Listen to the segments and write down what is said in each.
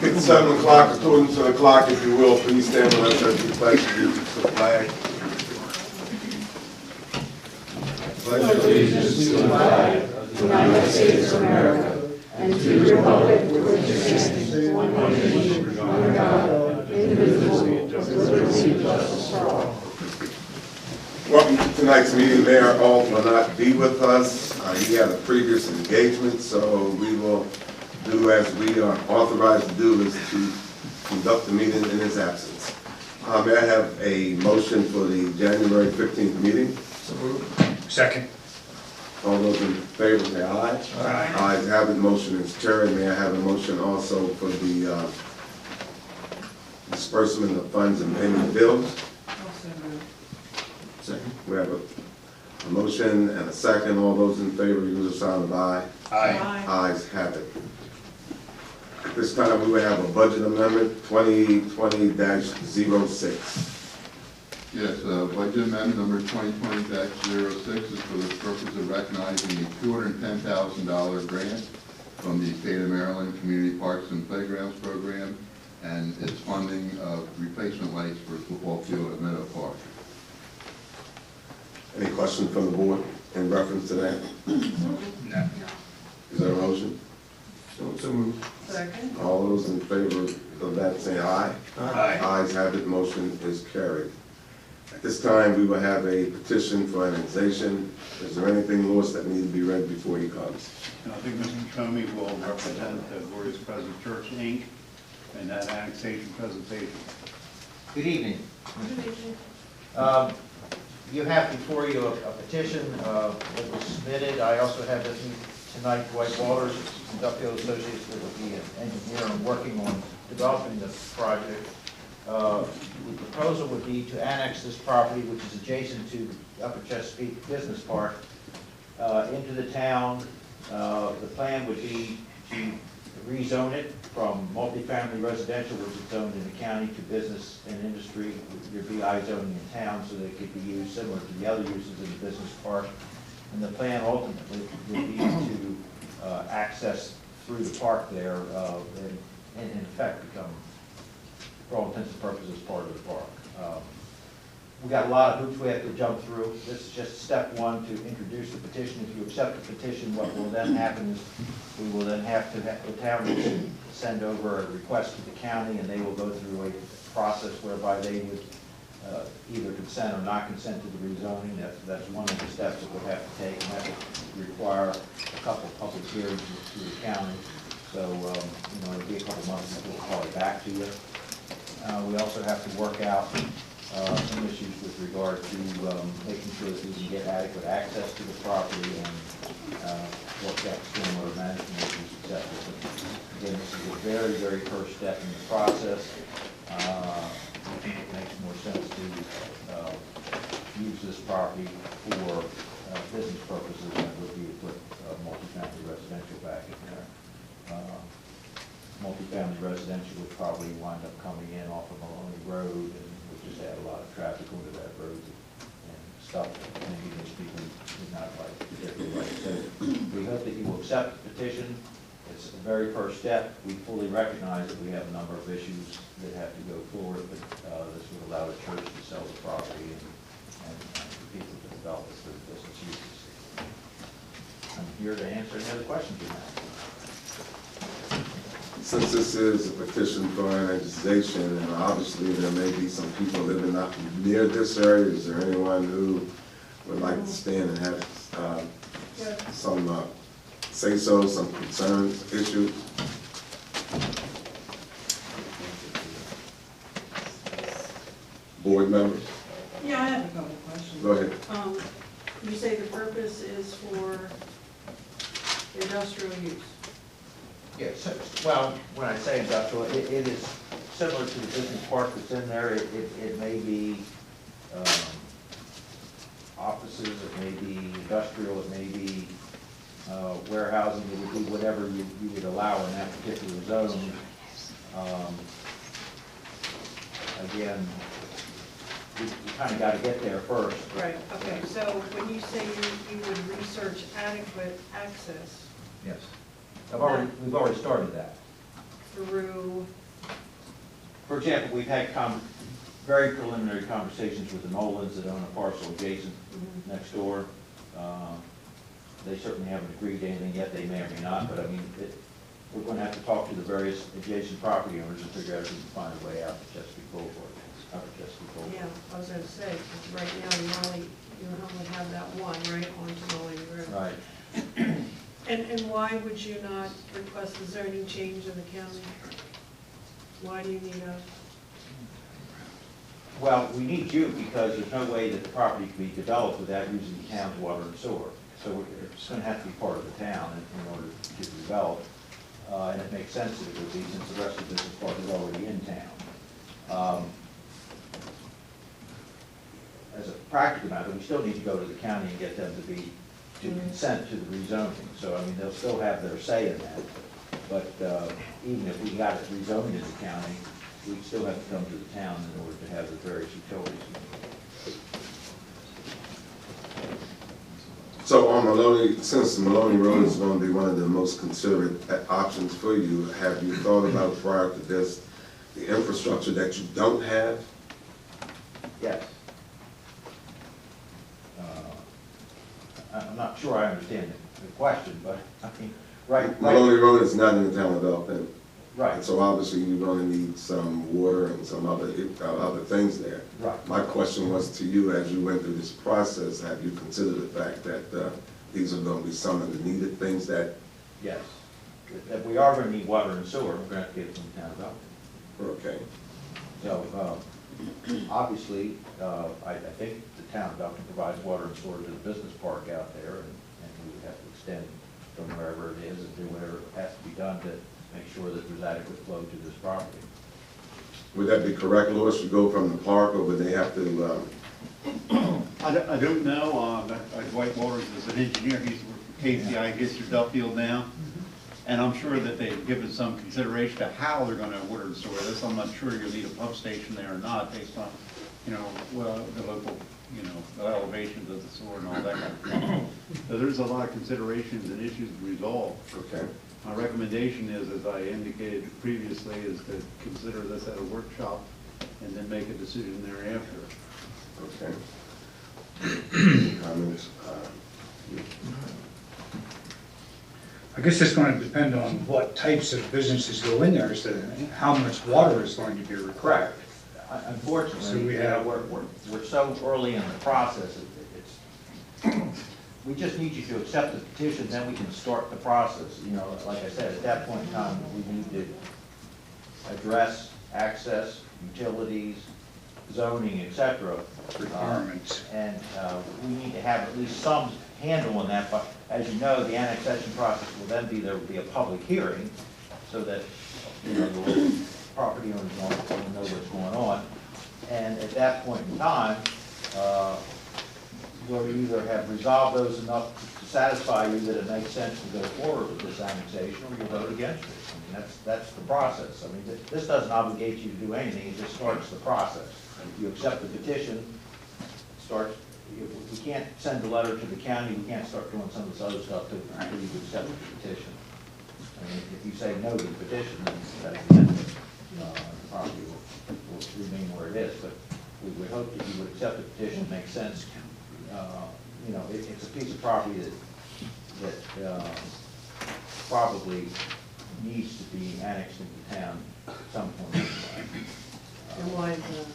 It's 7 o'clock, according to the clock, if you will, please stand with us as we pledge allegiance to the flag. Pledge allegiance to the flag of the United States of America and to the republic which stands one nation under God, indivisible, with liberty and justice for all. Welcome to tonight's meeting. Mayor Alt will not be with us. He had a previous engagement, so we will do as we are authorized to do, is to conduct the meeting in his absence. May I have a motion for the January 15th meeting? So moved. Second. All those in favor say aye. Aye. Ayes have it, motion is carried. May I have a motion also for the disbursement of funds and payment of bills? Second. We have a motion and a second. All those in favor, use a sign of aye. Aye. Ayes have it. At this time, we will have a budget amendment, 2020-06. Yes, budget amendment number 2020-06 is for the purpose of recognizing a $210,000 grant from the State of Maryland Community Parks and Playgrounds Program and its funding of replacement lights for a football field at Meadow Park. Any questions from the board in reference to that? No. Is there a motion? So moved. Second. All those in favor of that say aye. Aye. Ayes have it, motion is carried. At this time, we will have a petition for annexation. Is there anything, Louis, that needs to be read before he comes? I think Mr. Comey will represent the Glorious Presence Church, Inc. in that annexation presentation. Good evening. You have before you a petition that was submitted. I also have with me tonight Dwight Walters, Industrial Associates, that will be an engineer and working on developing the project. The proposal would be to annex this property, which is adjacent to Upper Chesapeake Business Park, into the town. The plan would be to rezone it from multifamily residential, which is zoned in the county, to business and industry, with your BI zoning in town, so that it could be used similar to the other uses in the business park. And the plan ultimately would be to access through the park there and in effect become, for all intents and purposes, part of the park. We got a lot of hoops we have to jump through. This is just step one to introduce the petition. If you accept the petition, what will then happen is we will then have to, the town will send over a request to the county, and they will go through a process whereby they would either consent or not consent to the rezoning. That's one of the steps that we'll have to take, and that would require a couple of public hearings to the county. So, it'll be a couple months before we'll call it back to you. We also have to work out some issues with regard to making sure that we can get adequate access to the property and work out stormwater management issues, etc. Again, this is a very, very first step in the process. I think it makes more sense to use this property for business purposes than it would be to put multifamily residential back in there. Multifamily residential would probably wind up coming in off of Maloney Road, and would just add a lot of traffic onto that road and stuff that maybe those people would not like, particularly like. So we hope that you will accept the petition. It's the very first step. We fully recognize that we have a number of issues that have to go forward, but this would allow the church to sell the property and for people to develop it for business uses. I'm here to answer any other questions you have. Since this is a petition for annexation, and obviously there may be some people living not near this area, is there anyone who would like to stand and have some say-so, some concerns, issues? Board members? Yeah, I have a couple of questions. Go ahead. You say the purpose is for industrial use? Yes, well, when I say industrial, it is similar to the business park that's in there. It may be offices, it may be industrial, it may be warehousing, it would be whatever you would allow in that particular zone. Again, we kind of got to get there first. Right, okay, so when you say you would research adequate access Yes. We've already started that. through For example, we've had very preliminary conversations with the Nolans that own a parcel adjacent next door. They certainly haven't agreed to anything yet, they may or may not, but I mean, we're going to have to talk to the various adjacent property owners and figure out if we can find a way out to Chesapeake Boulevard. Yeah, I was gonna say, because right now you only have that one, right, onto Mullen Road. Right. And why would you not request the zoning change in the county? Why do you need a, Well, we need you because there's no way that the property can be developed without using the town's water and sewer. So it's going to have to be part of the town in order to develop. And it makes sense that it would be since the rest of the business park is already in town. As a practical matter, we still need to go to the county and get them to consent to the rezoning. So, I mean, they'll still have their say in that. But even if we got it rezoned in the county, we'd still have to come to the town in order to have the various utilities. So on Maloney, since Maloney Road is going to be one of the most considered options for you, have you thought about prior to this, the infrastructure that you don't have? Yes. I'm not sure I understand the question, but I mean, right. Maloney Road is not in the town of Elkton. Right. And so obviously you're going to need some water and some other things there. Right. My question was to you, as you went through this process, have you considered the fact that these are going to be some of the needed things that? Yes. That we are going to need water and sewer, we're going to have to get it from the town of Elkton. Okay. So, obviously, I think the town of Elkton provides water and sewer to the business park out there, and we would have to extend from wherever it is and do whatever has to be done to make sure that there's adequate flow to this property. Would that be correct, Louis? You go from the park, or would they have to? I don't know. Dwight Waters is an engineer. He's worked for KCI, gets your Duffield now. And I'm sure that they've given some consideration to how they're going to water and sewer this. I'm not sure you'll need a pump station there or not, based on, well, the local, the elevations of the sewer and all that kind of thing. So there's a lot of considerations and issues to resolve. Okay. My recommendation is, as I indicated previously, is to consider this at a workshop and then make a decision thereafter. Okay. Comments? I guess it's going to depend on what types of businesses go in there, as to how much water is going to be required. Unfortunately, So we have- we're so early in the process, we just need you to accept the petition, then we can start the process. Like I said, at that point in time, we need to address access, utilities, zoning, et cetera. Requirements. And we need to have at least some handle on that, but as you know, the annexation process will then be, there will be a public hearing, so that, the property owners will know what's going on. And at that point in time, we'll either have resolved those enough to satisfy you that it makes sense to go forward with this annexation, or you'll vote against it. I mean, that's the process. I mean, this doesn't obligate you to do anything, it just starts the process. You accept the petition, we can't send a letter to the county, we can't start doing some of this other stuff until you accept the petition. I mean, if you say no to the petition, then that's the end of it. The property will remain where it is, but we would hope that you would accept the petition, make sense. It's a piece of property that probably needs to be annexed into town at some point in time. and why is that?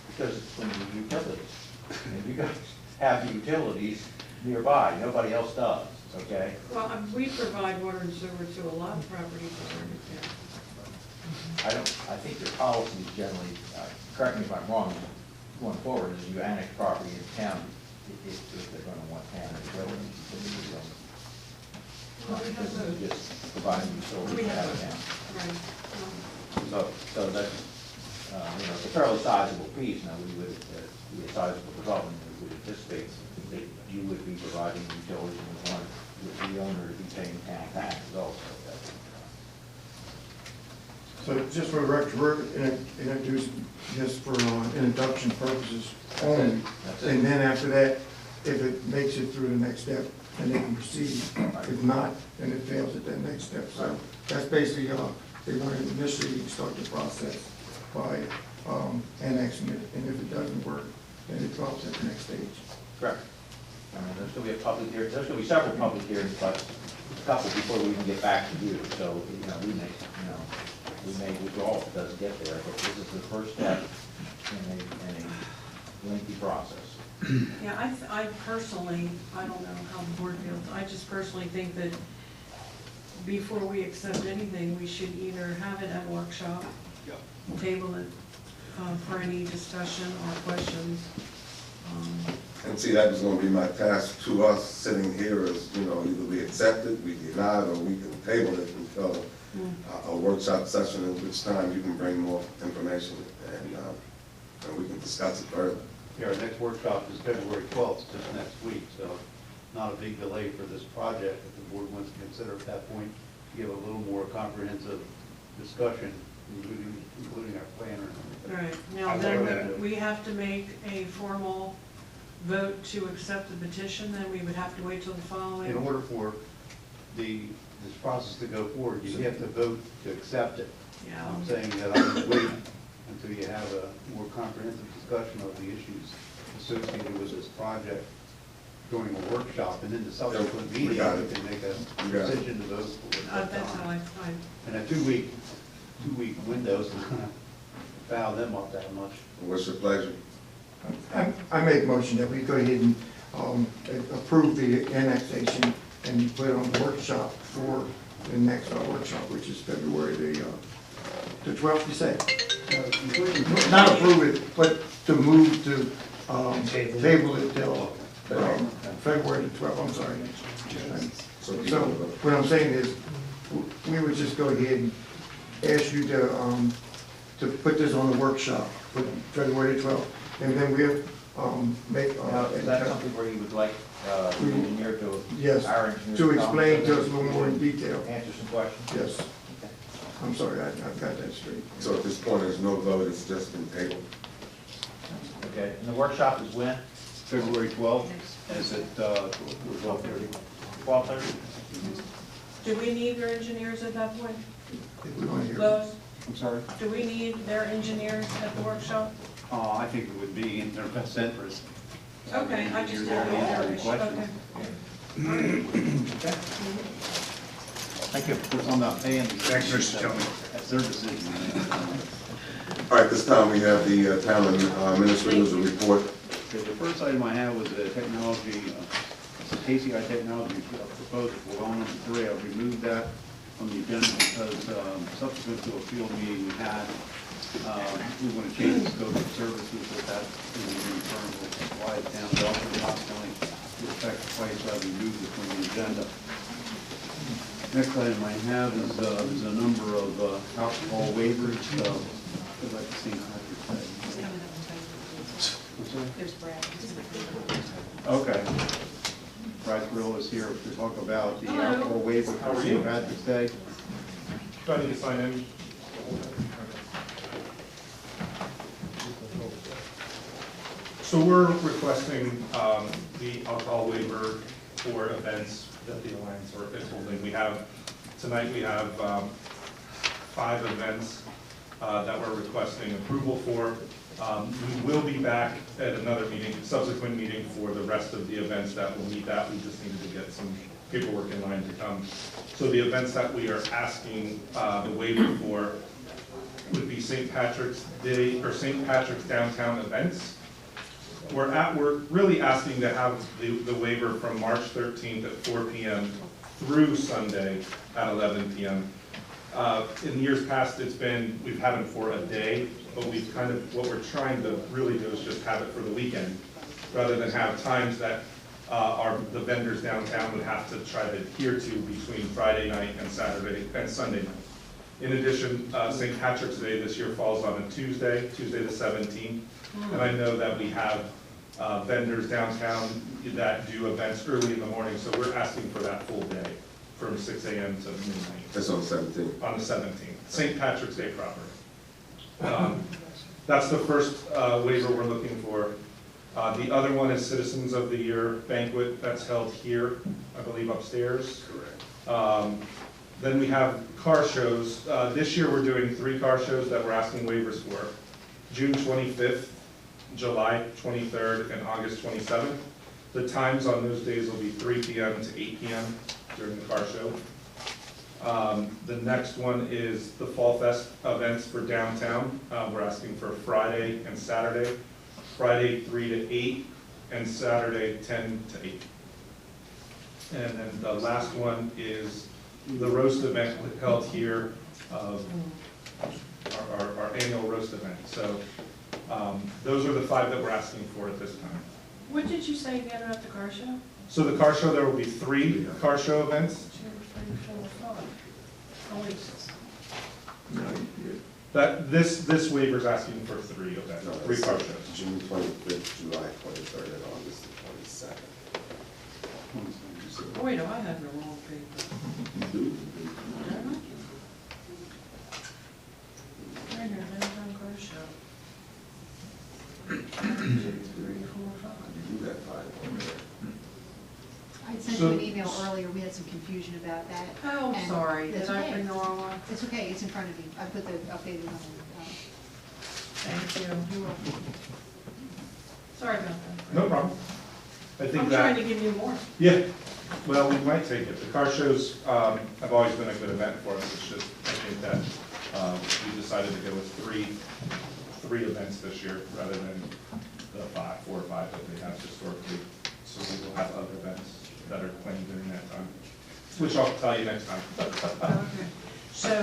Because it's from the utilities. And you guys have the utilities nearby, nobody else does, okay? Well, we provide water and sewer to a lot of properties in our I think your policy is generally, correct me if I'm wrong, going forward, is you annex property in town if they're gonna want town utilities. Well, we have those. Just providing We utilities have out of those. town. Right. So that's, it's a fairly sizable piece. Now, we would, be a sizable development, we would anticipate that you would be providing utilities and we want the owner to be paying town taxes also. So just for the record, we're introducing this for introduction purposes only. That's And it. then after that, if it makes it through the next step, then they can proceed. If not, then it fails at that next step. So that's basically, they're going to initially start the process. by annexing it, and if it doesn't work, then it drops at the next stage. Correct. I mean, there's gonna be a public hearing, there's gonna be several public hearings, but a couple before we even get back to you. So, we may withdraw if it doesn't get there, but this is the first step in a lengthy process. Yeah, I personally, I don't know how the board feels, I just personally think that before we accept anything, we should either have it at a workshop, table it for any discussion or questions. And see, that was gonna be my task to us sitting here is, either we accept it, we deny it, or we can table it until a workshop session, in which time you can bring more information and we can discuss it further. Yeah, our next workshop is February 12th, just next week, so not a big delay for this project. If the board wants to consider at that point, give a little more comprehensive discussion, including our planner. Right, now then we have to make a formal vote to accept the petition, then we would have to wait till the following. In order for this process to go forward, you have to vote to accept it. Yeah. I'm saying that I would wait until you have a more comprehensive discussion of the issues associated with this project during a workshop, and in the subsequent We meeting, you got it. can make a We got it. decision to vote for it. That's how I, And a two-week windows, foul them up that much. What's your pleasure? I make a motion that we go ahead and approve the annexation and put it on the workshop for the next workshop, which is February the 12th, you say? Not approve it, but to move to table it till February the 12th, I'm sorry. So what I'm saying is, we would just go ahead and ask you to put this on the workshop for February the 12th, and then we'll make. Now, is that something where you would like the engineer to, Yes, our engineer to come explain to us a little more in detail. answer some questions? Yes. I'm sorry, I got that straight. So at this point, there's no vote, it's just been tabled. Okay, and the workshop is when? February 12th, is it 12:30? 12:30? do we need their engineers at that point? If we're going to hear. Lois, I'm sorry? do we need their engineers at the workshop? I think it would be in their best interest. Okay, I just You're didn't there to know answer their any issue, questions. okay. Thank you. Of course, I'm not paying. Thanks, Mr. Tillman. That's their decision. All right, this time we have the town administrator's report. Okay, the first item I have was a technology, KCI technology proposal for law number 3. I've removed that from the agenda because subsequent to a field meeting we had, we want to change the scope of services that that engineering firm will supply the town of Elkton, not only to affect the price, I removed it from the agenda. Next item I have is a number of alcohol waivers. I'd like to see There's Brad. Okay. Brad Grill is here to talk about the alcohol waiver for St. Patrick's Day. Do I need to sign in? So we're requesting the alcohol waiver for events that the Alliance is holding. Tonight we have 5 events that we're requesting approval for. We will be back at another meeting, subsequent meeting, for the rest of the events that will meet that. We just needed to get some paperwork in line to come. So the events that we are asking the waiver for would be St. Patrick's Day, or St. Patrick's downtown events. We're really asking to have the waiver from March 13th at 4 p.m. through Sunday at 11 p.m. In years past, we've had them for a day, but what we're trying to really do is just have it for the weekend, rather than have times that the vendors downtown would have to try to adhere to between Friday night and Sunday night. In addition, St. Patrick's Day this year falls on a Tuesday the 17th, and I know that we have vendors downtown that do events early in the morning, so we're asking for that full day, from 6 a.m. to midnight. That's on the 17th. On the 17th, St. Patrick's Day proper. That's the first waiver we're looking for. The other one is Citizens of the Year banquet that's held here, I believe upstairs. Then we have car shows. This year, we're doing 3 car shows that we're asking waivers for. June 25th, July 23rd, and August 27th. The times on those days will be 3 p.m. to 8 p.m. during the car show. The next one is the Fall Fest events for downtown. We're asking for Friday and Saturday. Friday 3 to 8 and Saturday 10 to 8. And then the last one is the roast event held here, our annual roast event. So those are the 5 that we're asking for at this time. What did you say again about the car show? So the car show, there will be 3 car show events. 2, 3, 4, 5. Only 6. No, you- That this waiver's asking for 3 events, No, 3 car shows. June 25th, July 23rd, and August 22nd. Oh, wait, no, I have the wrong paper. Did I? Right here, downtown car show. 1, 2, 3, 4, 5. You got 5 on there. I sent So- you an email earlier, we had some confusion about that. Oh, I'm And sorry, that's did I okay. bring the wrong one? It's okay, it's in front of you, I put the updated one. Thank you. You're welcome. Sorry about that. No problem. I think I'm trying that, to give you more. yeah, well, we might take it. The car shows have always been a good event for us. It's just, I think that we decided to go with three events this year rather than the 4 or 5 that they have historically. So we will have other events that are planned during that time, which I'll tell you next time. Okay. So,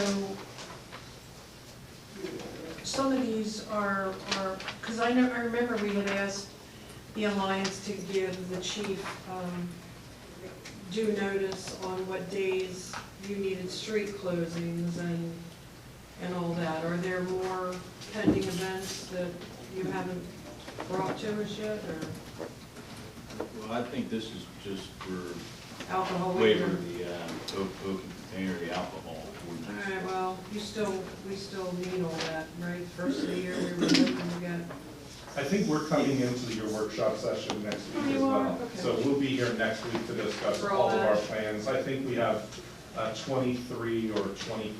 some of these are, because I remember we had asked the Alliance to give the chief due notice on what days you needed street closings and all that. Are there more pending events that you haven't brought to us yet, or Well, I think this is just for alcohol waiver waiver? of the open container, the alcohol All ordinance. right, well, we still need all that, right? First of the year, we were hoping to get. I think we're coming into your workop session next Oh, week as you are? well. Okay. So we'll be here next week to discuss For all all of our that? plans. I think we have 23 or 26,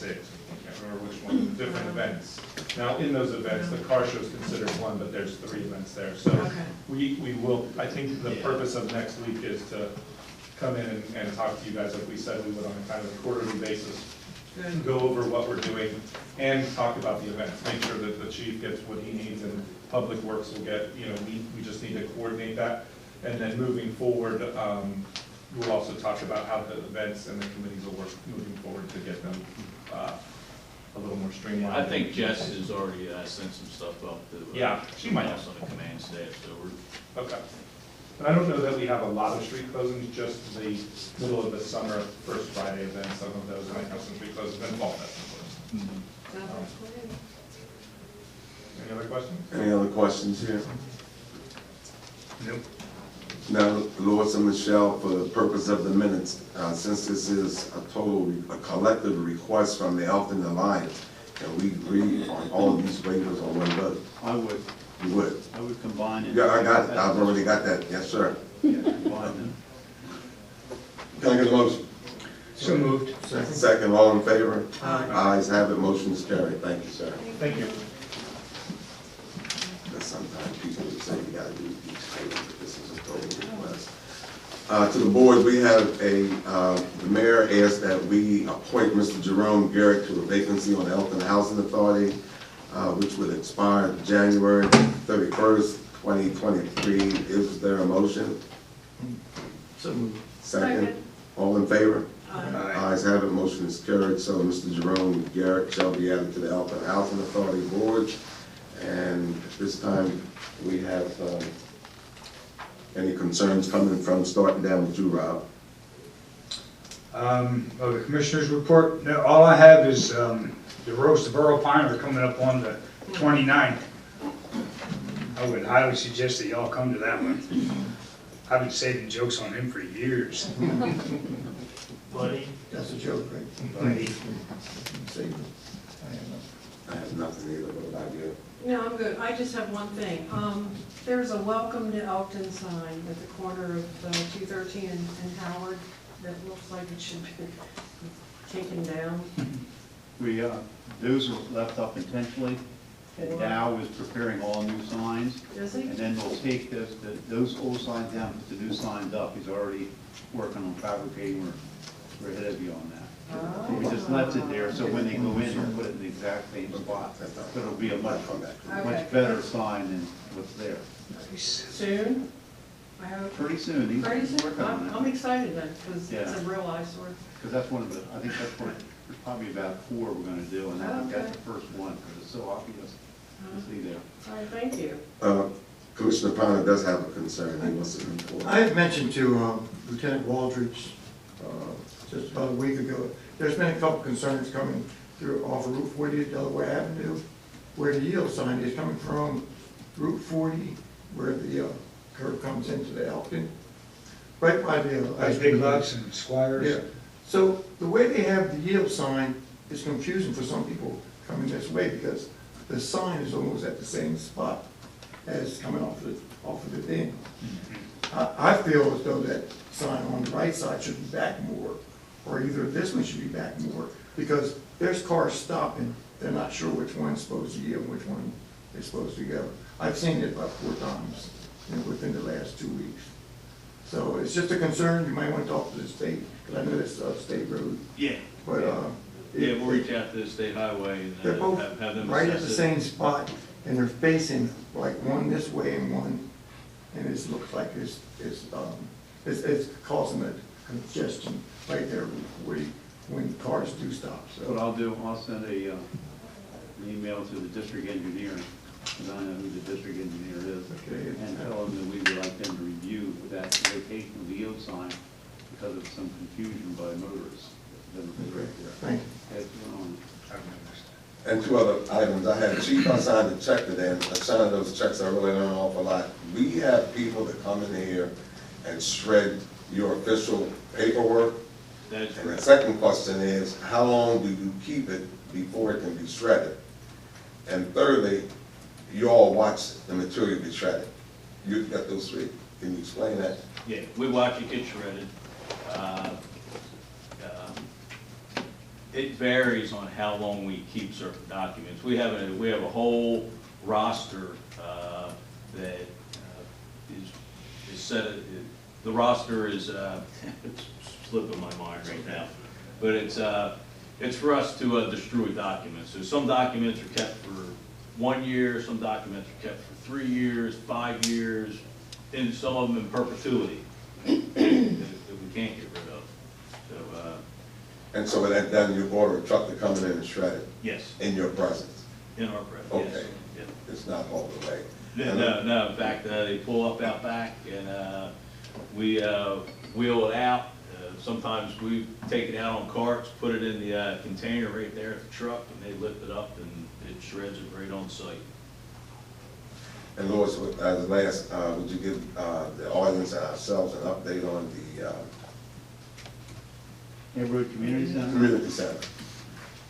I can't remember which one, different events. Now, in those events, the car show is considered one, but there's 3 events there. So Okay. we will, I think the purpose of next week is to come in and talk to you guys like we said we would on a kind of quarterly basis. Good. Go over what we're doing and talk about the events, make sure that the chief gets what he needs and Public Works will get, we just need to coordinate that. And then moving forward, we'll also talk about how the events and the committees will work moving forward to get them a little more streamlined. I think Jess has already sent some stuff up to. Yeah, she might have. else on the command staff, so we're. Okay. And I don't know that we have a lot of street closings, just the middle of the summer, first Friday event, some of those might have some street closings, and Fall Fest, of course. Sounds great. Any other questions? Any other questions here? Nope. Now, Lois and Michelle, for the purpose of the minutes, since this is a collective request from the Elkton Alliance, can we agree on all of these waivers on one vote? I would, You would? I would combine it. Yeah, I got it, I've already got that, yes, sir. Yeah, combine them. Can I get a motion? So moved. Second. Second, all in favor? Aye. Ayes have it, motion is carried, thank you, sir. Thank you. But sometimes people would say you gotta do each favor, but this is a total request. To the board, we have the mayor asked that we appoint Mr. Jerome Garrett to a vacancy on the Elkton Housing Authority, which would expire January 31st, 2023. Is there a motion? So moved. Second? Second. All in favor? Aye. Ayes have it, motion is carried, so Mr. Jerome Garrett shall be added to the Elkton Housing Authority Board. And at this time, we have any concerns coming from, starting down with you, Rob? Well, the commissioner's report, no, all I have is the roast of Earl Piner coming up on the 29th. I would highly suggest that y'all come to that one. I've been saving jokes on him for years. Buddy. That's a joke, right? Buddy. Save it. I have nothing either, what about you? No, I'm good. I just have one thing. There's a welcome to Elkton sign at the corner of 213 and Howard. that looks like it should be taken down? Those are left up intentionally, and Dow is preparing all new signs. Is he? And then we'll take those old signs down, put the new signs up. He's already working on fabricating, we're ahead of you on that. So we just left it there, so when they go in, they'll put it in the exact same spot. So it'll be a much better sign than what's there. Soon? I hope. Pretty soon, he's Pretty soon? working on I'm it. excited then, because it's Yeah. a real eyesore. Because that's one of the, I think that's one, there's probably about 4 we're gonna do, and I think that's the first one, because it's so obvious to see there. All right, thank you. Commissioner Pownell does have a concern, he wants to report. I had mentioned to Lieutenant Waldridge just about a week ago, there's been a couple concerns coming through off of Route 40 at Delaware Avenue, where the yield sign is coming from Route 40, where the curve comes into the Elkton, right by the Like Big Lots and Squires. Yeah, so the way they have the yield sign is confusing for some people coming this way, because the sign is almost at the same spot as coming off of the thing. I feel as though that sign on the right side should be back more, or either this one should be back more, because there's cars stopping, they're not sure which one's supposed to yield, which one is supposed to go. I've seen it about 4 times within the last 2 weeks. So it's just a concern, you might want to talk to the state, because I know it's a state road, Yeah, but, yeah, we'll reach out to the state highway and they're both have them right at assess the it. same spot, and they're facing like one this way and one, and it looks like it's causing a congestion right there when cars do stop, What so. I'll do, I'll send an email to the district engineer, because I know who the district engineer is, Okay. and tell them that we would like them to review that location of the yield sign because of some confusion by motorists. Thank you. That's going on. And 2 other items, I had Chief, I signed a check today, and some of those checks I really don't know an awful lot. We have people that come in here and shred your official paperwork. That is And the correct. second question is, how long do you keep it before it can be shredded? And thirdly, you all watch the material be shredded. You got those 3, can you explain that? Yeah, we watch it get shredded. It varies on how long we keep certain documents. We have a whole roster that is set, the roster is, it's slipping my mind right now, but it's for us to destroy documents. So some documents are kept for 1 year, some documents are kept for 3 years, 5 years, and some of them in perpetuity that we can't get rid of. So, And so with that done, you order a truck to come in and shred it yes, in your presence? in our presence, yes. Okay. Yeah. It's not hauled away? No, in fact, they pull up out back and we wheel it out. Sometimes we take it out on carts, put it in the container right there at the truck, and they lift it up and it shreds it right on site. And Louis, as last, would you give the audience and ourselves an update on the Neighborhood Community Center? community center?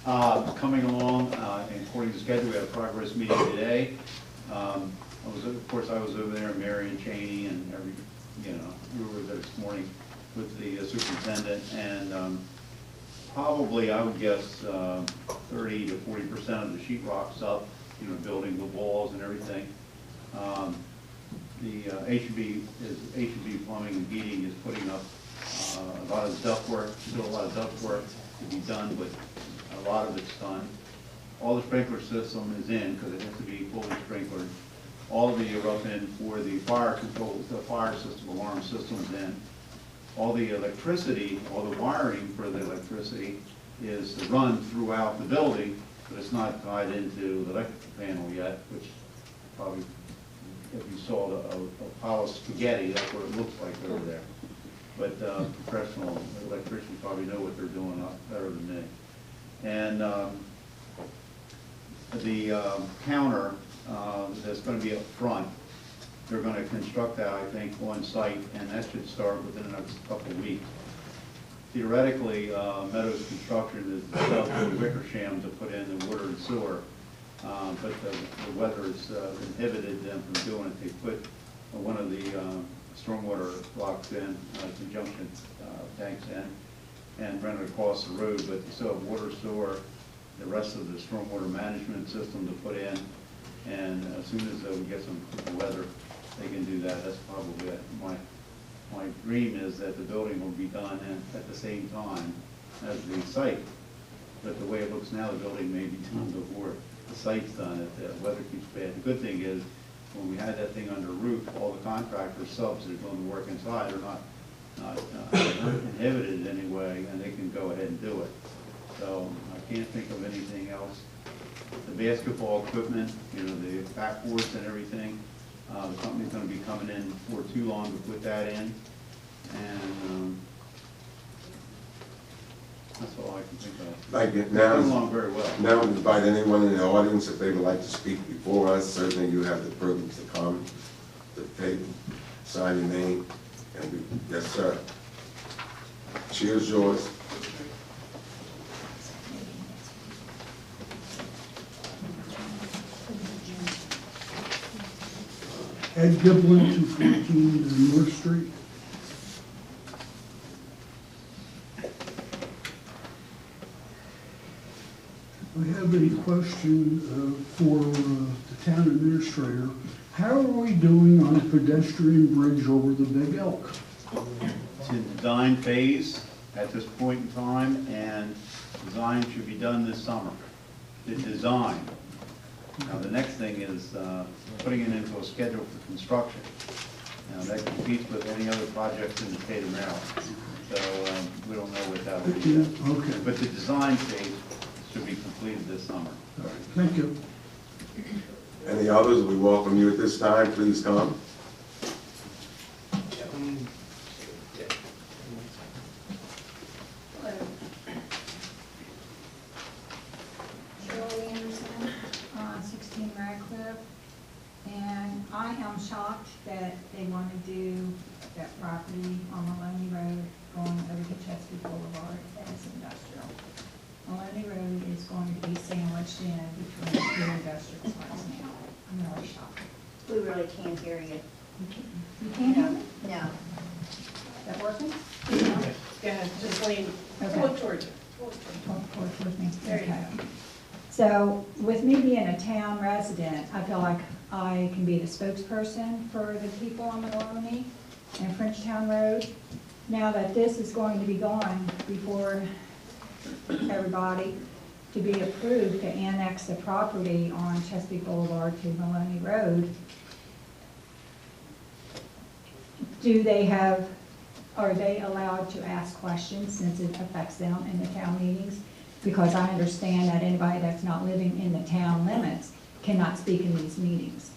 Coming along, and according to schedule, we had a progress meeting today. Of course, I was over there, Mary and Cheney and we were there this morning with the superintendent, and probably, I would guess, 30 to 40% of the sheetrock's up, building the walls and everything. The H&B Plumbing and Heating is putting up a lot of ductwork, still a lot of ductwork to be done, but a lot of it's done. All the sprinkler system is in, because it has to be fully sprinklered. All the rough end for the fire control, the fire system, alarm system's in. All the electricity, all the wiring for the electricity is to run throughout the building, but it's not tied into the electrical panel yet, which probably, if you saw a pile of spaghetti, that's what it looks like over there. But professional electricians probably know what they're doing a lot better than me. And the counter that's going to be up front, they're going to construct that, I think, on site, and that should start within the next couple of weeks. Theoretically, Meadows Construction is set up with Wickersham to put in the water and sewer, but the weather has inhibited them from doing it. They put one of the stormwater blocks in, conjunction tanks in, and run it across the road, but you still have water, sewer, the rest of the stormwater management system to put in, and as soon as we get some weather, they can do that. That's probably it. My dream is that the building will be done at the same time as the site, but the way it looks now, the building may be done before the site's done, if the weather keeps bad. The good thing is, when we had that thing under roof, all the contractors, subs that are doing the work inside are not inhibited in any way, and they can go ahead and do it. So I can't think of anything else. The basketball equipment, you know, the backboards and everything, the company's gonna be coming in before too long to put that in. And that's all I can think of. Thank you. It's going along very well. Now invite anyone in the audience if they would like to speak before us. Certainly you have the privilege to come to the table, sign your name, and we, yes, sir. Cheers, yours. Ed Giblin, 214 North Street. I have a question for the town administrator. How are we doing on a pedestrian bridge over the Big Elk? It's in design phase at this point in time, and design should be done this summer. The design. Now, the next thing is putting it into a schedule for construction. Now, that competes with any other projects in the state of Maryland. So we don't know what that will be yet. Okay. But the design phase should be completed this summer. All right, thank you. Any others? We welcome you at this time. Please come. Shirley Anderson, 16 Radcliffe, and I am shocked that they want to do that property on Maloney Road going over to Chesapeake Boulevard as industrial. Maloney Road is going to be sandwiched in between two industrial parks now. I'm really shocked. We really can't hear you. You can't hear me? No. Is that working? Go ahead, just lean, Okay. look towards you. Talk with me. There you Okay. So with me being a town resident, I feel like I can be the spokesperson for the people on Maloney and Frenchtown Road. Now that this is going to be going before everybody to be approved to annex the property on Chesapeake Boulevard to Maloney Road, are they allowed to ask questions since it affects them in the town meetings? Because I understand that anybody that's not living in the town limits cannot speak in these meetings.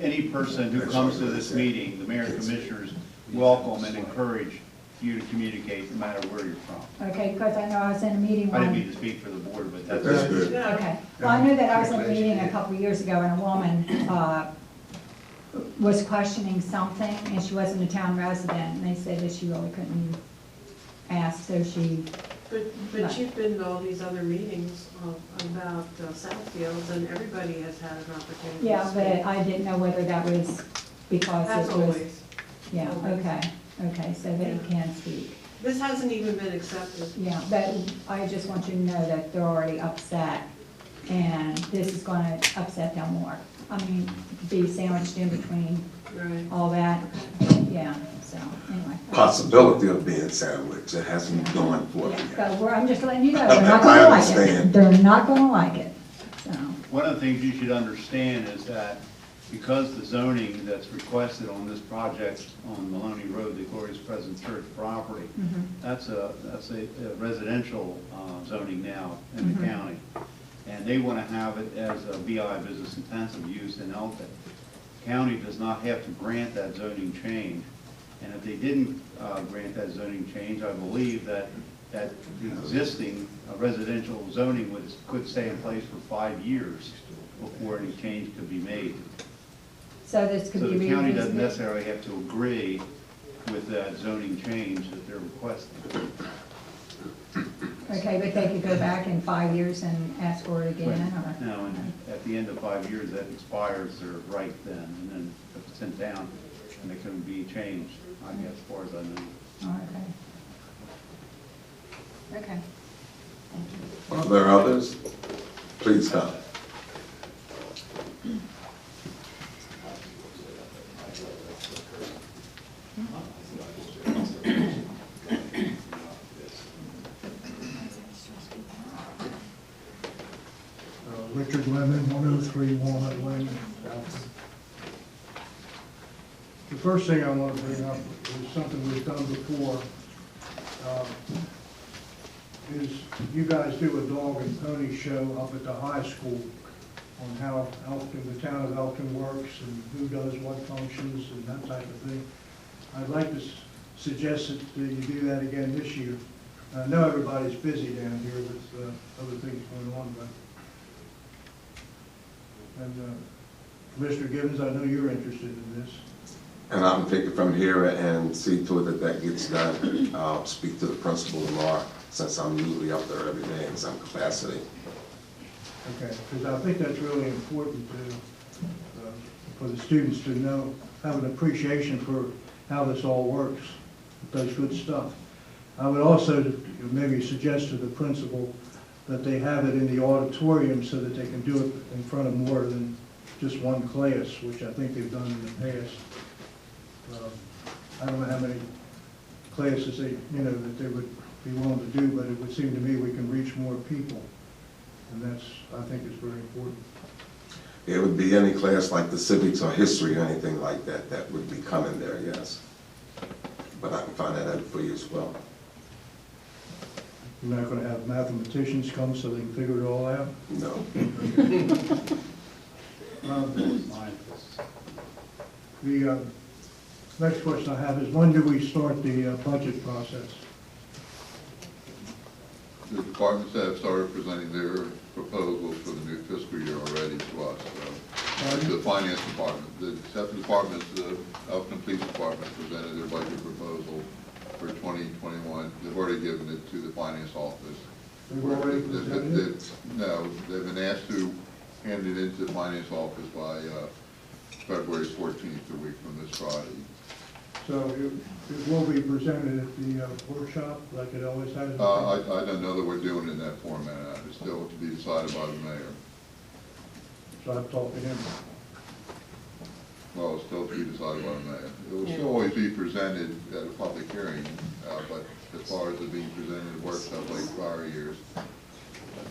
Any person who comes to this meeting, the mayor and commissioners welcome and encourage you to communicate no matter where you're from. Okay, because I know I was in a meeting I didn't mean one, to speak for the board, but that's. That's good. okay. Well, I know that I was in a meeting a couple of years ago and a woman was questioning something and she wasn't a town resident and they said that she really couldn't ask, so she, But you've been to all these other meetings about Southfields, and everybody has had an opportunity to yeah, but speak. I didn't know whether that was because As it was. always. Yeah, Always. okay, so they can speak. This hasn't even been accepted. Yeah, but I just want you to know that they're already upset, and this is gonna upset them more. I mean, be sandwiched in between Right. all that, yeah, so, anyway. Possibility of being sandwiched. It hasn't gone for Yeah, it yet. so I'm just letting you know, they're not I gonna like it. understand. They're not gonna like it, so. One of the things you should understand is that because the zoning that's requested on this project on Maloney Road, the Glorious Presence Church property, that's a residential zoning now in the county. And they want to have it as a BI, business intensive use in Elkton. County does not have to grant that zoning change. And if they didn't grant that zoning change, I believe that the existing residential zoning could stay in place for 5 years before any change could be made. So this could So be the county doesn't revisited. necessarily have to agree with that zoning change that they're requesting. Okay, but they could go back in 5 years and ask for it again, or? No, and at the end of 5 years, that expires their right then, and then if it's sent down, and it can be changed, I guess, as far as I know. Oh, okay. Okay. Are there others? Please come. Richard Lemon, 103 Walnut Lane, Elkton. The first thing I want to bring up is something we've done before. Is you guys do a dog and pony show up at the high school on how Elkton, the town of Elkton works and who does what functions and that type of thing. I'd like to suggest that you do that again this year. I know everybody's busy down here with other things going on, but Mr. Gibbons, I know you're interested in this. And I can take it from here and see to it that that gets done. I'll speak to the principal tomorrow, since I'm usually up there every day in some capacity. Okay, because I think that's really important to, for the students to know, have an appreciation for how this all works. It does good stuff. I would also maybe suggest to the principal that they have it in the auditorium so that they can do it in front of more than just one class, which I think they've done in the past. I don't know how many classes that they would be willing to do, but it would seem to me we can reach more people. And that's, I think, is very important. It would be any class like the civics or history or anything like that, that would be coming there, yes. But I can find that out for you as well. You're not going to have mathematicians come so they can figure it all out? No. The next question I have is, when do we start the budget process? The departments have started presenting their proposals for the new fiscal year already to us. The finance department, the except departments, the Elkton Police Department presented their budget proposal for 2021. They've already given it to the finance office. They've already presented it? No, they've been asked to hand it into the finance office by February 14th, a week from this Friday. So it will be presented at the workshop like it always has? I don't know that we're doing it in that format. It's still to be decided by the mayor. So I've talked to him. Well, it's still to be decided by the mayor. It will still always be presented at a public hearing, but as far as it being presented at a workshop like prior years, I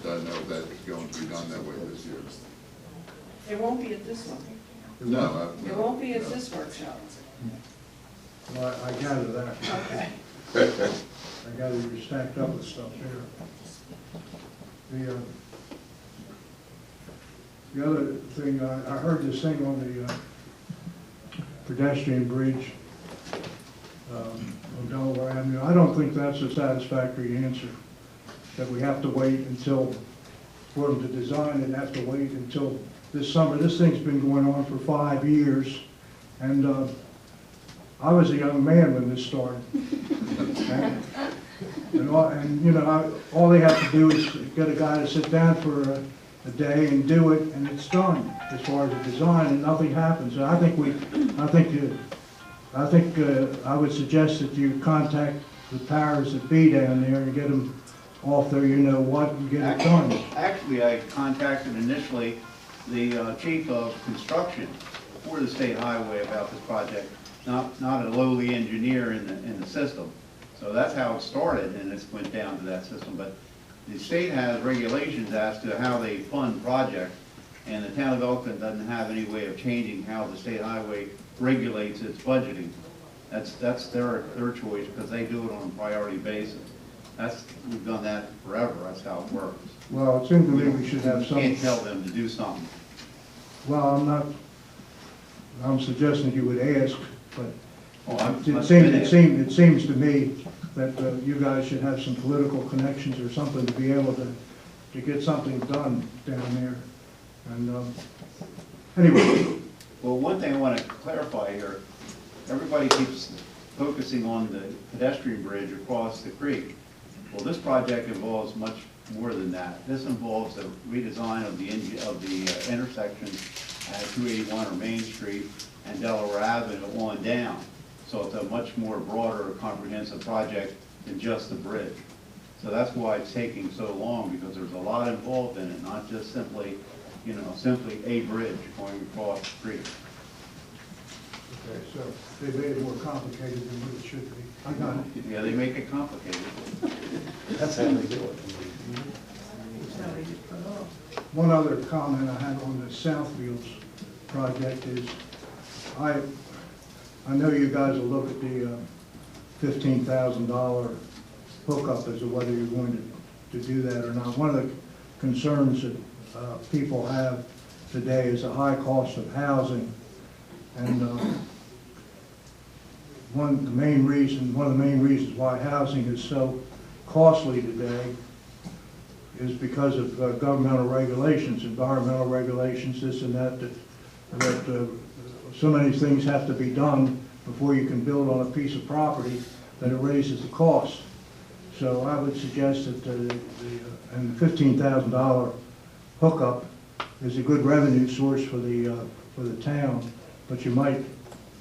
don't know if that's going to be done that way this year. It won't be at this one. No. It won't be at this workshop. Well, I gather that. Okay. I gather you're stacked up with stuff there. The other thing, I heard this thing on the pedestrian bridge on Delaware Avenue. I don't think that's a satisfactory answer, that we have to wait until, for them to design and have to wait until this summer. This thing's been going on for 5 years, and I was a young man when this started. All they have to do is get a guy to sit down for a day and do it, and it's done as far as the design, and nothing happens. And I would suggest that you contact the powers that be down there and get them off there, and get it done. Actually, I contacted initially the chief of construction for the state highway about this project, not a lowly engineer in the system. So that's how it started, and it's went down to that system. But the state has regulations as to how they fund projects, and the town of Elkton doesn't have any way of changing how the state highway regulates its budgeting. That's their choice, because they do it on a priority basis. We've done that forever. That's how it works. Well, it seems to me we should have some. Can't tell them to do something. Well, I'm suggesting you would ask, but Oh, it seems to me that you guys should have some political connections or something to be able to get something done down there. And anyway. Well, one thing I want to clarify here, everybody keeps focusing on the pedestrian bridge across the creek. Well, this project involves much more than that. This involves the redesign of the intersection at 281 or Main Street and Delaware Avenue on down. So it's a much more broader, comprehensive project than just the bridge. So that's why it's taking so long, because there's a lot involved in it, not just simply, simply a bridge going across the street. Okay, so they made it more complicated than what it should be. I got it. Yeah, they make it complicated. That's how they do it. One other comment I had on the Southfields project is, I know you guys will look at the $15,000 hookup as to whether you're going to do that or not. One of the concerns that people have today is the high cost of housing. And one of the main reasons why housing is so costly today is because of governmental regulations, environmental regulations, this and that, that so many things have to be done before you can build on a piece of property that it raises the cost. So I would suggest that the $15,000 hookup is a good revenue source for the town, but you might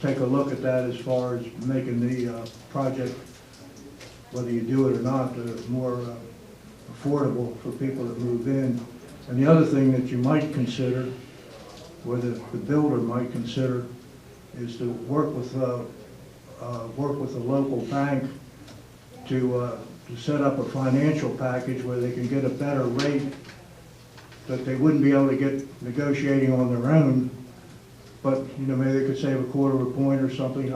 take a look at that as far as making the project, whether you do it or not, more affordable for people that move in. And the other thing that you might consider, or the builder might consider, is to work with a local bank to set up a financial package where they can get a better rate that they wouldn't be able to get negotiating on their own. But maybe they could save a quarter of a point or something.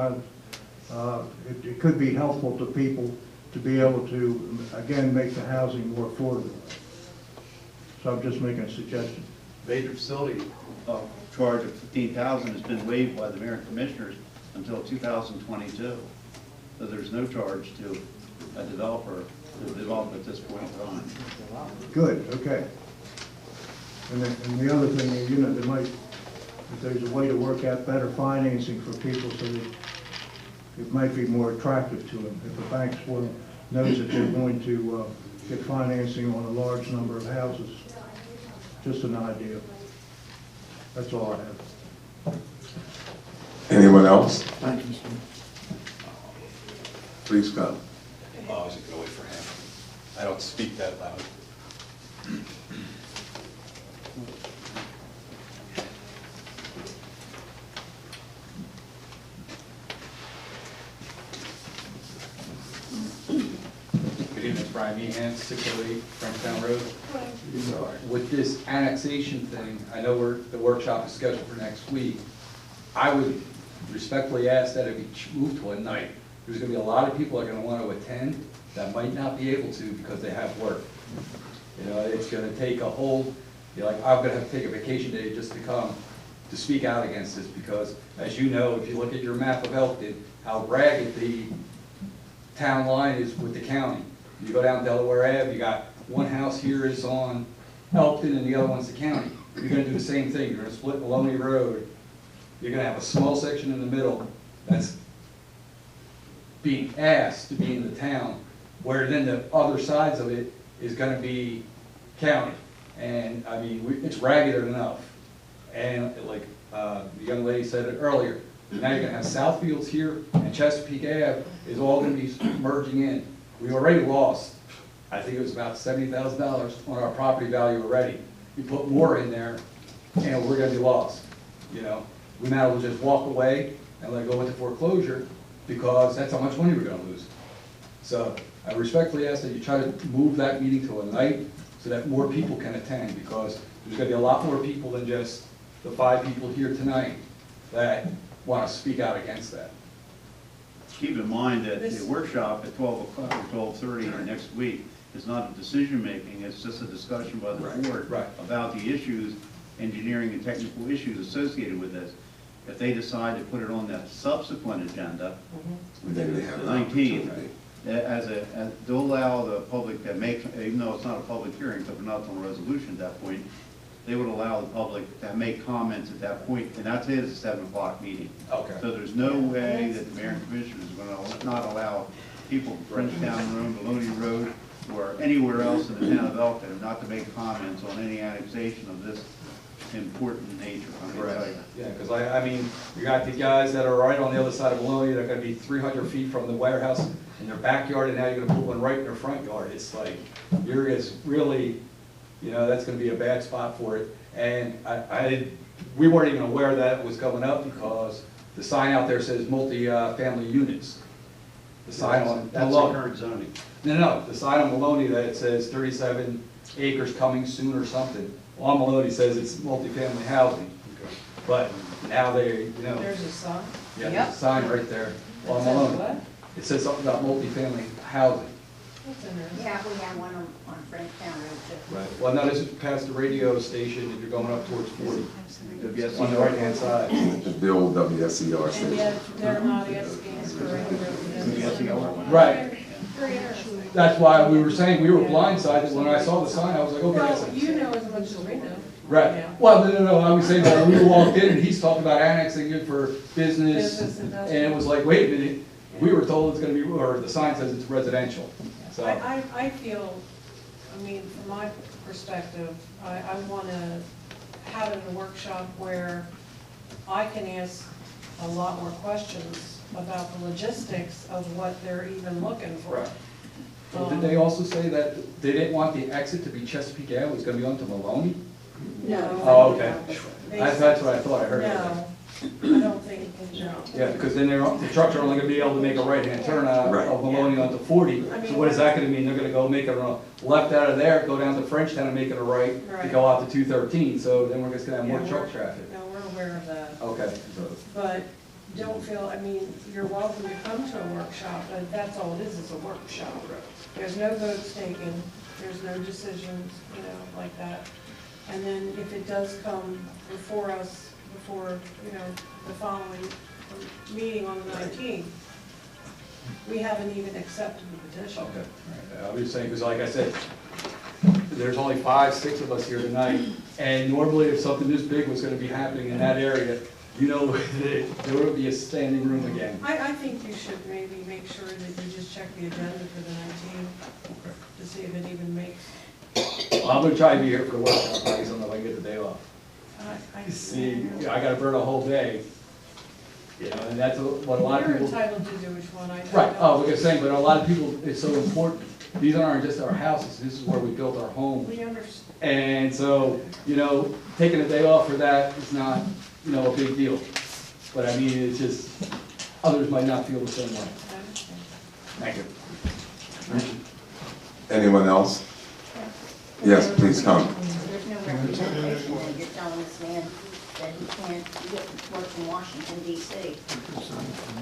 It could be helpful to people to be able to, again, make the housing more affordable. So I'm just making a suggestion. Major facility charge of $15,000 has been waived by the mayor and commissioners until 2022. So there's no charge to a developer to develop at this point in time. Good, okay. And the other thing is, there might, if there's a way to work out better financing for people so that it might be more attractive to them. If the bank knows that they're going to get financing on a large number of houses. Just an idea. That's all I have. Anyone else? Thank you, Mr. Please come. Oh, I was gonna wait for him. I don't speak that loud. Good evening, it's Brian Meehan, 608 Frenchtown Road. With this annexation thing, I know the workshop is scheduled for next week. I would respectfully ask that it be moved to a night. There's gonna be a lot of people that are gonna want to attend that might not be able to because they have work. It's gonna take a whole, I'm gonna have to take a vacation day just to come to speak out against this because, as you know, if you look at your map of Elkton, how ragged the town line is with the county. You go down Delaware Ave, you got one house here is on Elkton and the other one's the county. You're gonna do the same thing. You're gonna split Maloney Road. You're gonna have a small section in the middle that's being asked to be in the town, where then the other sides of it is gonna be county. And I mean, it's ragged enough. And like the young lady said it earlier, now you're gonna have Southfields here and Chesapeake Ave is all gonna be merging in. We already lost, I think it was about $70,000 on our property value already. You put more in there and we're gonna be lost. We might as well just walk away and let it go into foreclosure because that's how much money we're gonna lose. So I respectfully ask that you try to move that meeting to a night so that more people can attend because there's gonna be a lot more people than just the 5 people here tonight that wanna speak out against that. Keep in mind that the workshop at 12 o'clock or 12:30 next week is not a decision-making, it's just a discussion by the board about the issues, engineering and technical issues associated with this. If they decide to put it on the subsequent agenda, Then they have the an 19th, opportunity. to allow the public to make, even though it's not a public hearing, because we're not on a resolution at that point, they would allow the public to make comments at that point, and that's it, it's a 7 o'clock meeting. Okay. So there's no way that the mayor and commissioners are going to not allow people from Frenchtown Road, Maloney Road, or anywhere else in the town of Elkton not to make comments on any annexation of this important nature, I'm gonna tell you. Yeah, because I mean, you got the guys that are right on the other side of Maloney, they're gonna be 300 feet from the warehouse in their backyard, and now you're gonna put one right in their front yard. It's like, it's really, that's gonna be a bad spot for it. And we weren't even aware that it was coming up because the sign out there says multi-family units. The sign on That's the Maloney. current zoning. No, the sign on Maloney that it says 37 acres coming soon or something. On Maloney says it's multifamily housing. But now There's a sign. yeah, there's a sign right there on It says Maloney. what? It says something about multifamily housing. That's interesting. Yeah, we have one on Frenchtown Road too. Right. Well, no, this is past the radio station if you're going up towards 40, WSCR. on the right-hand side. The old WSER And station. yet, they're not asking for any residential. Right. Very interesting. That's why we were saying, we were blindsided when I saw the sign, I was like, okay, Well, that's you know as much as we know. right. Yeah. Well, no, I was saying that when we walked in and he's talking about annexing it for business, Business, and industrial. it was like, wait a minute, we were told it's gonna be, or the sign says it's residential, so. I feel, from my perspective, I want to have it in a workshop where I can ask a lot more questions about the logistics of what they're even looking for. Right. Well, did they also say that they didn't want the exit to be Chesapeake Ave, it was gonna be onto Maloney? No. Oh, okay. They That's what I thought, I heard. No, I don't think, no. Yeah, because then the trucks are only gonna be able to make a right-hand turn out Right. of Maloney onto 40. I mean, So what is that gonna mean? They're gonna go make it a left out of there, go down to Frenchtown and make it a right to Right. go out to 213, so then we're just gonna have more Yeah, truck we're- traffic. No, we're aware of that. Okay. But don't feel, you're welcome to come to a workshop, but that's all it is a workshop. There's no votes taken, there's no decisions, like that. And then if it does come before us, before, the following meeting on the 19th, we haven't even accepted the petition. Okay, all right. I was just saying, because like I said, there's only 5, 6 of us here tonight, and normally if something this big was gonna be happening in that area, there would be a standing room again. I think you should maybe make sure that you just check the agenda for the 19th to see if it even makes, Well, I'm gonna try to be here for the workshop, I guess I'm not gonna get the day off. I See, I gotta burn a whole day, and that's what a lot of You're people. entitled to do which one I. Right, like I was saying, but a lot of people, it's so important, these aren't just our houses, this is where we built our home. We understand. And so, taking a day off for that is not, a big deal. But it's just, others might not feel the same way. Thank you. Anyone else? Yes, please come. There's no representation, and you're telling this man that he can't work in Washington DC.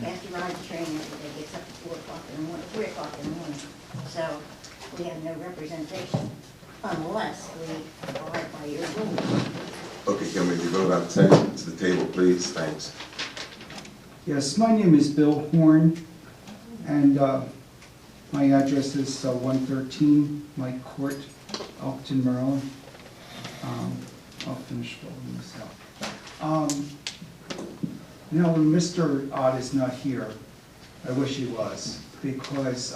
After he rides the train every day, gets up at 4 o'clock in the morning, 3 o'clock in the morning. So we have no representation unless we abide by your rules. Okay, can we go to attention to the table, please? Thanks. Yes, my name is Bill Horn, and my address is 113 Mike Court, Elkton, Maryland. I'll finish filling this out. Now, when Mr. Ott is not here, I wish he was, because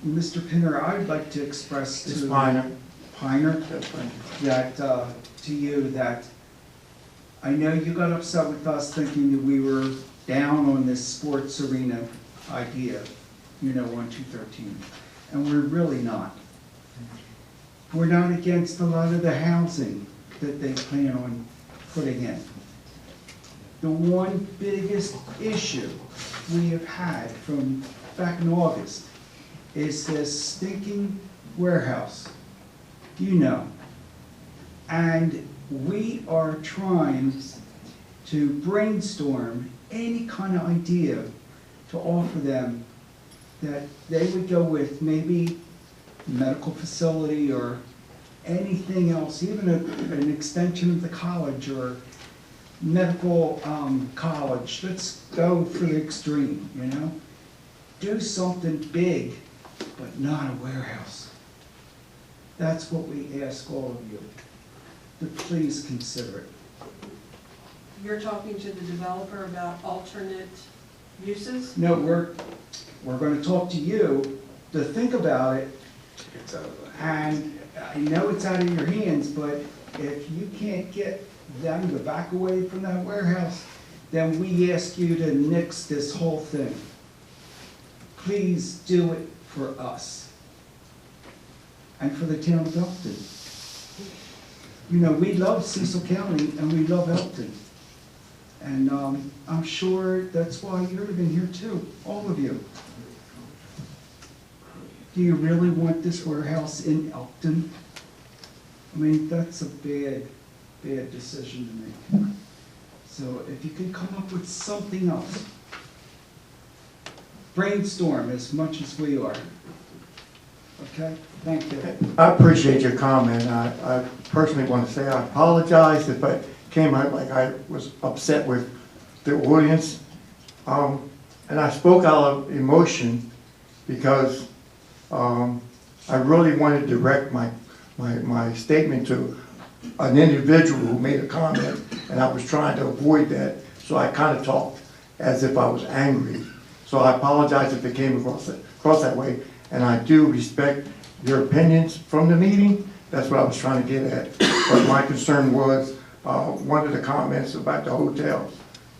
Mr. Pinner, I'd like to express to Piner, that, to you, that I know you got upset with us thinking that we were down on this sports arena idea, on 213, and we're really not. We're not against a lot of the housing that they plan on putting in. The one biggest issue we have had from back in August is this stinking warehouse, and we are trying to brainstorm any kind of idea to offer them that they would go with, maybe a medical facility or anything else, even an extension of the college or medical college. Let's go for the extreme, Do something big, but not a warehouse. That's what we ask all of you, to please consider it. You're talking to the developer about alternate uses? No, we're going to talk to you to think about it, It's out of the- and I know it's out of your hands, but if you can't get them to back away from that warehouse, then we ask you to nix this whole thing. Please do it for us and for the town of Elkton. You know, we love Cecil County and we love Elkton. And I'm sure that's why you're even here too, all of you. Do you really want this warehouse in Elkton? I mean, that's a bad, bad decision to make. So if you can come up with something else, brainstorm as much as we are. Okay, thank you. I appreciate your comment. I personally want to say I apologize if I came out like I was upset with the audience. And I spoke out of emotion because I really wanted to direct my statement to an individual who made a comment, and I was trying to avoid that, so I kind of talked as if I was angry. So I apologize if it came across that way, and I do respect your opinions from the meeting. That's what I was trying to get at. But my concern was one of the comments about the hotels.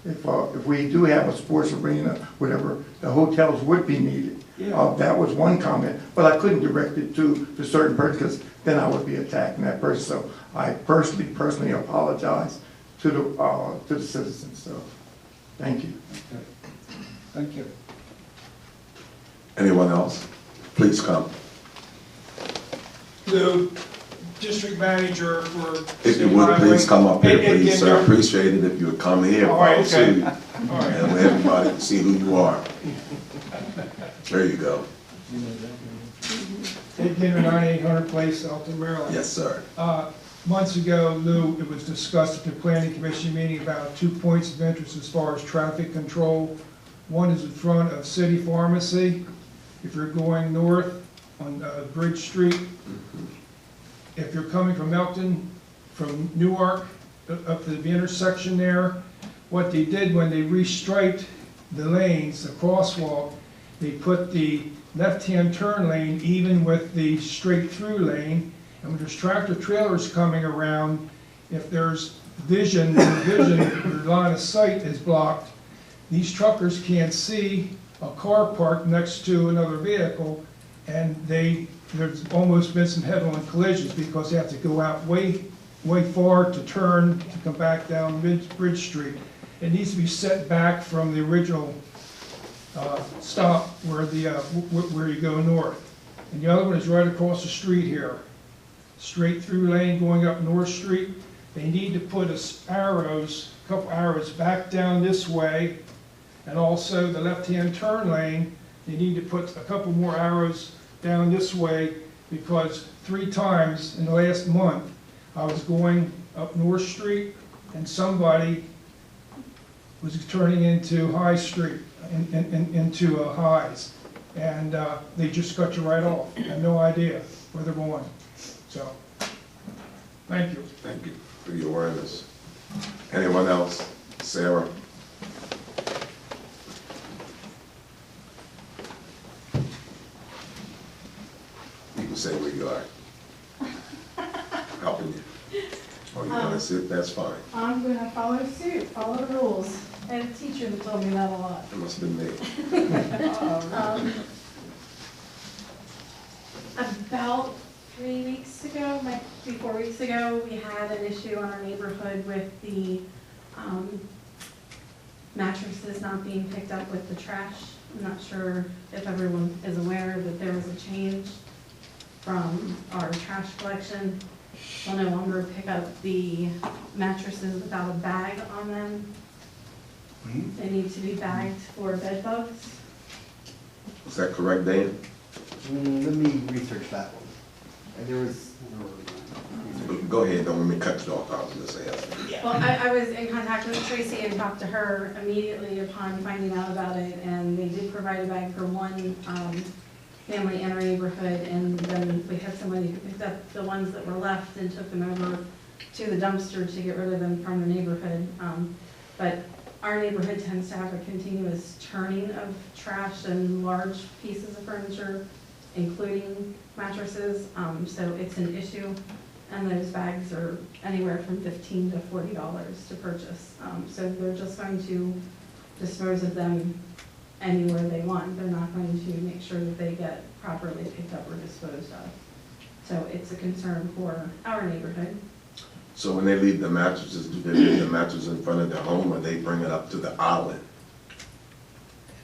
If we do have a sports arena, whatever, the hotels would be needed. Yeah. That was one comment, but I couldn't direct it to the certain person because then I would be attacking that person. So I personally apologize to the citizens. So thank you. Okay. Thank you. Anyone else? Please come. The district manager for. If you would, please come up here, please, sir. I appreciate it if you would come here, All right, follow okay. suit, and let everybody can see who you are. There you go. 9800 Place, Elkton, Maryland. Yes, sir. Months ago, Lou, it was discussed at the planning commission meeting about 2 points of interest as far as traffic control. One is in front of City Pharmacy. If you're going north on Bridge Street, if you're coming from Elkton, from Newark, up to the intersection there, what they did when they restriped the lanes, the crosswalk, they put the left-hand turn lane even with the straight-through lane. And when there's tractor trailers coming around, if there's vision, your line of sight is blocked, these truckers can't see a car parked next to another vehicle, and there's almost been some head-on collisions because they have to go out way far to turn to come back down Bridge Street. It needs to be set back from the original stop where you go north. And the other one is right across the street here. Straight through lane going up North Street. They need to put a couple arrows back down this way, and also the left-hand turn lane, they need to put a couple more arrows down this way, because 3 times in the last month, I was going up North Street and somebody was turning into High Street, into Highs, and they just cut you right off. I have no idea where they're going. So, thank you. Thank you for your awareness. Anyone else? Sarah? You can say where you are. Helping you. Or you want to sit, that's fine. I'm gonna follow suit, follow the rules. I had a teacher that told me that a lot. It must have been me. About 3 weeks ago, maybe 4 weeks ago, we had an issue on our neighborhood with the mattresses not being picked up with the trash. I'm not sure if everyone is aware that there was a change from our trash collection. We'll no longer pick up the mattresses without a bag on them. They need to be bagged for bed bugs. Is that correct, Dan? Let me research that one. There was. Go ahead, don't let me cut you off. I was going to say that. Well, I was in contact with Tracy and talked to her immediately upon finding out about it, and they did provide a bag for one family in our neighborhood, and then we had somebody who picked up the ones that were left and took them over to the dumpster to get rid of them from the neighborhood. But our neighborhood tends to have a continuous turning of trash and large pieces of furniture. including mattresses, so it's an issue. And those bags are anywhere from $15 to $40 to purchase. So they're just going to dispose of them anywhere they want. They're not going to make sure that they get properly picked up or disposed of. So it's a concern for our neighborhood. So when they leave the mattresses, do they leave the mattress in front of their home, or they bring it up to the island?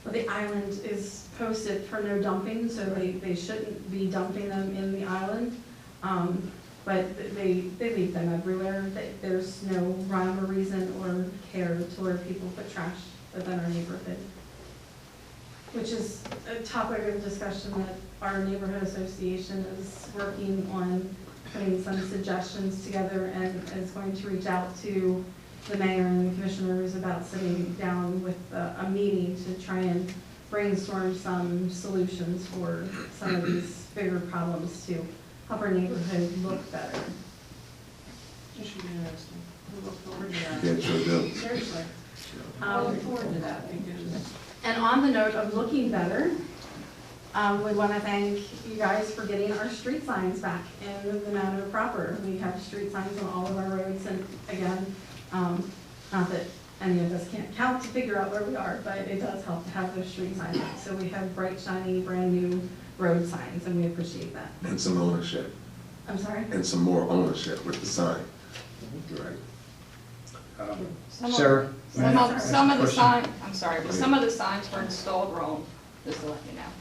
Well, the island is posted for no dumping, so they shouldn't be dumping them in the island. But they leave them everywhere. There's no rhyme or reason or care to where people put trash within our neighborhood, which is a topic of discussion that our neighborhood association is working on, putting some suggestions together, and is going to reach out to the mayor and the commissioners about sitting down with a meeting to try and brainstorm some solutions for some of these bigger problems to help our neighborhood look better. It should be interesting. We look forward to that. Yeah, sure do. Seriously. I look forward to that because And on the note of looking better, we want to thank you guys for getting our street signs back in the manner proper. We have street signs on all of our roads, and again, not that any of us can't count to figure out where we are, but it does help to have those street signs. So we have bright, shiny, brand new road signs, and we appreciate that. And some ownership, I'm sorry? and some more ownership with the sign. You're right. Sarah? Some of the signs, I'm sorry, but some of the signs were installed wrong, just to let you know.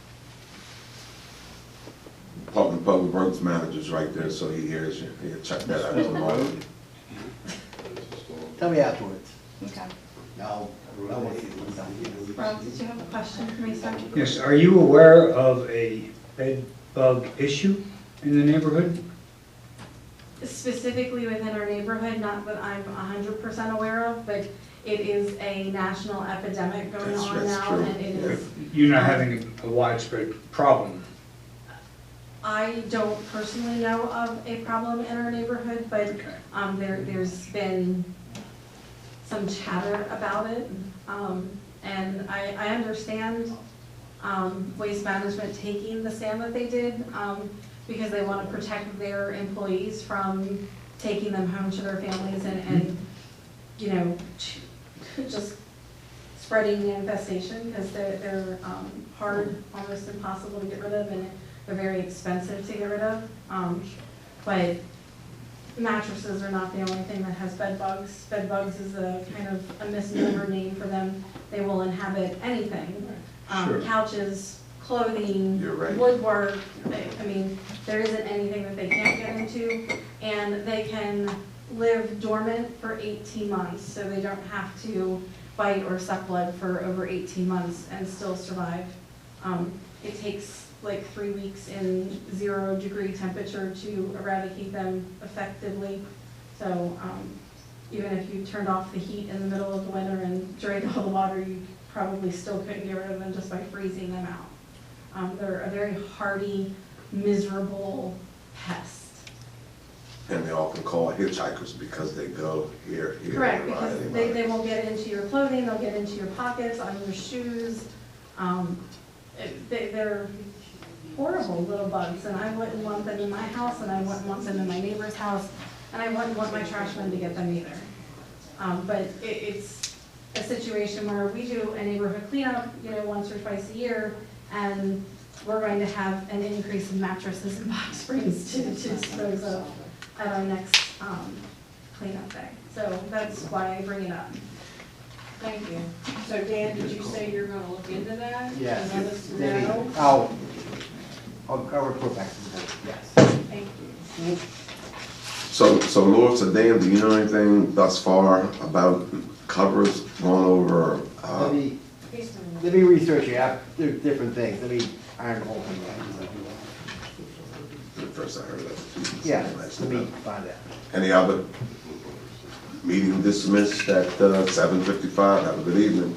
Public Works manager's right there, so he hears you. He'll check that out tomorrow. Tell me afterwards. Okay. No, I want to see it. Ron, did you have a question for me, sir? Yes, are you aware of a bed bug issue in the neighborhood? Specifically within our neighborhood, not that I'm 100% aware of, but it is a national epidemic going on That's now, true. and it is. You're not having a widespread problem? I don't personally know of a problem in our neighborhood, but Okay. there's been some chatter about it. And I understand Waste Management taking the stand that they did because they want to protect their employees from taking them home to their families and you know, just spreading the infestation, because they're hard, almost impossible to get rid of, and they're very expensive to get rid of. But mattresses are not the only thing that has bed bugs. Bed bugs is a kind of a misnomer name for them. They will inhabit anything. Sure. Couches, clothing, You're right. woodwork. I mean, there isn't anything that they can't get into. And they can live dormant for 18 months, so they don't have to bite or suck blood for over 18 months and still survive. It takes like 3 weeks in 0-degree temperature to eradicate them effectively. So even if you turned off the heat in the middle of the winter and drained all the water, you probably still couldn't get rid of them just by freezing them out. They're a very hardy, miserable pest. And they often call hitchhikers because they go here. Correct, and because ride. they will get into your clothing, they'll get into your pockets, on your shoes. They're horrible little bugs, and I wouldn't want them in my house, and I wouldn't want them in my neighbor's house, and I wouldn't want my trash men to get them either. But it's a situation where we do a neighborhood cleanup, you know, once or twice a year, and we're going to have an increase in mattresses and box springs to dispose of at our next cleanup day. So that's why I bring it up. Thank you. So Dan, did you say you're gonna look into that? Yes. And let us Maybe. know? I'll report back to the board, yes. Thank you. So Lord, so Dan, do you know anything thus far about covers going over? Let me research it, there are different things, let me iron the whole thing out. First I heard that. Yeah, let me find out. Any other? Meeting dismissed at 7:55. Have a good evening.